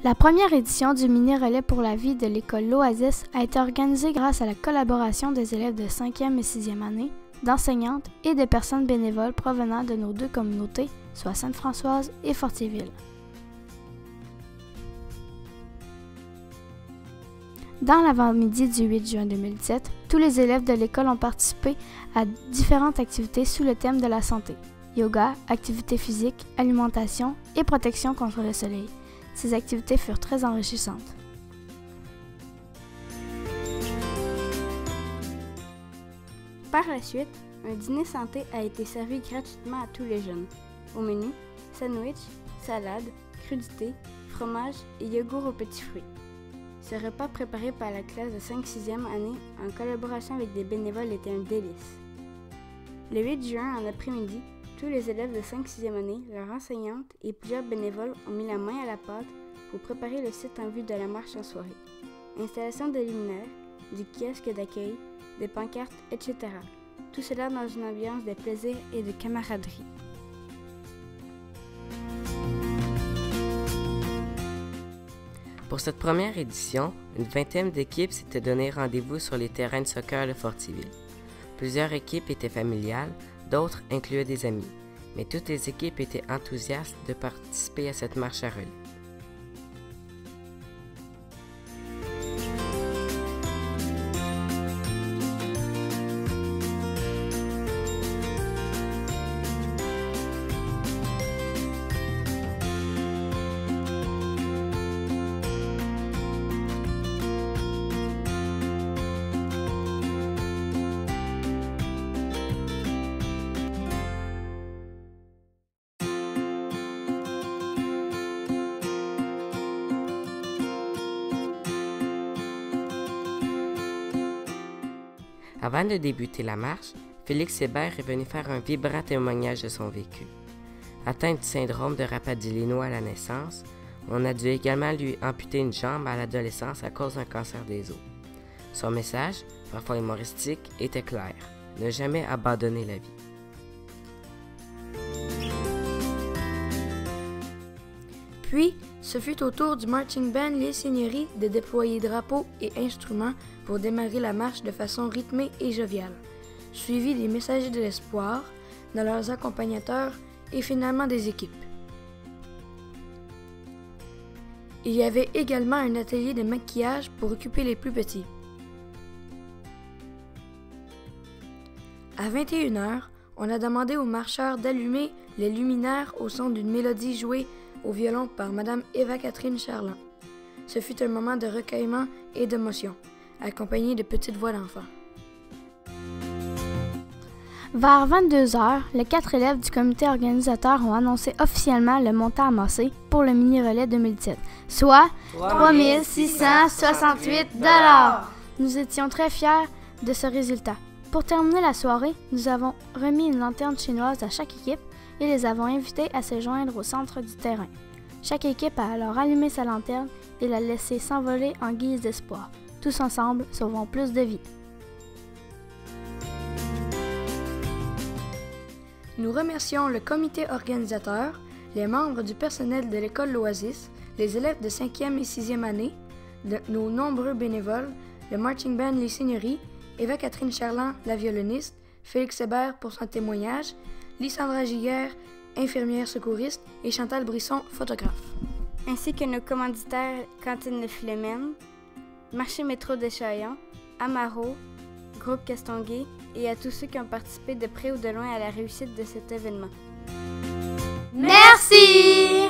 La première édition du mini-relais pour la vie de l'école L'Oasis a été organisée grâce à la collaboration des élèves de 5e et 6e année, d'enseignantes et de personnes bénévoles provenant de nos deux communautés, soit Sainte-Françoise et Fortierville. Dans l'avant-midi du 8 juin 2017, tous les élèves de l'école ont participé à différentes activités sous le thème de la santé: yoga, activités physiques, alimentation et protection contre le soleil. Ces activités furent très enrichissantes. Par la suite, un dîner santé a été servi gratuitement à tous les jeunes. Au menu, sandwich, salade, crudités, fromage et yogourt aux petits fruits. Ce repas préparé par la classe de 5-6e année en collaboration avec des bénévoles était un délice. Le 8 juin, en après-midi, tous les élèves de 5-6e année, leurs enseignantes et plusieurs bénévoles ont mis la main à la pâte pour préparer le site en vue de la marche en soirée. Installation de luminaires, du kiosque d'accueil, des pancartes, etc. Tout cela dans une ambiance de plaisir et de camaraderie. Pour cette première édition, une vingtaine d'équipes s'étaient donné rendez-vous sur les terrains de soccer de Fortierville. Plusieurs équipes étaient familiales, d'autres incluaient des amis, mais toutes les équipes étaient enthousiastes de participer à cette marche à relais. Avant de débuter la marche, Félix Hébert est venu faire un vibrant témoignage de son vécu. Atteint du syndrome de Rapadi-Lino à la naissance, on a dû également lui amputer une jambe à l'adolescence à cause d'un cancer des os. Son message, parfois humoristique, était clair: ne jamais abandonner la vie. Puis, ce fut au tour du marching band Les Seigneuries de déployer drapeaux et instruments pour démarrer la marche de façon rythmée et joviale, suivi des messagers de l'espoir, de leurs accompagnateurs et finalement des équipes. Il y avait également un atelier de maquillage pour occuper les plus petits. À 21h, on a demandé aux marcheurs d'allumer les luminaires au son d'une mélodie jouée au violon par Mme Eva-Catherine Charland. Ce fut un moment de recueillement et d'émotion, accompagné de petites voix d'enfants. Vers 22h, les 4 élèves du comité organisateur ont annoncé officiellement le montant amassé pour le mini-relais 2017, soit 3 668 $. Nous étions très fiers de ce résultat. Pour terminer la soirée, nous avons remis une lanterne chinoise à chaque équipe et les avons invités à se joindre au centre du terrain. Chaque équipe a alors allumé sa lanterne et l'a laissée s'envoler en guise d'espoir. Tous ensemble, sauvons plus de vies. Nous remercions le comité organisateur, les membres du personnel de l'école L'Oasis, les élèves de 5e et 6e année, nos nombreux bénévoles, le marching band Les Seigneuries, Eva-Catherine Charland, la violoniste, Félix Hébert pour son témoignage, Lysandra Giguère, infirmière secouriste, et Chantal Brisson, photographe. Ainsi que nos commanditaires Cantine de Philomène, Marché Métro de Chaillon, Amaro, Groupe Castonguay et à tous ceux qui ont participé de près ou de loin à la réussite de cet événement. Merci!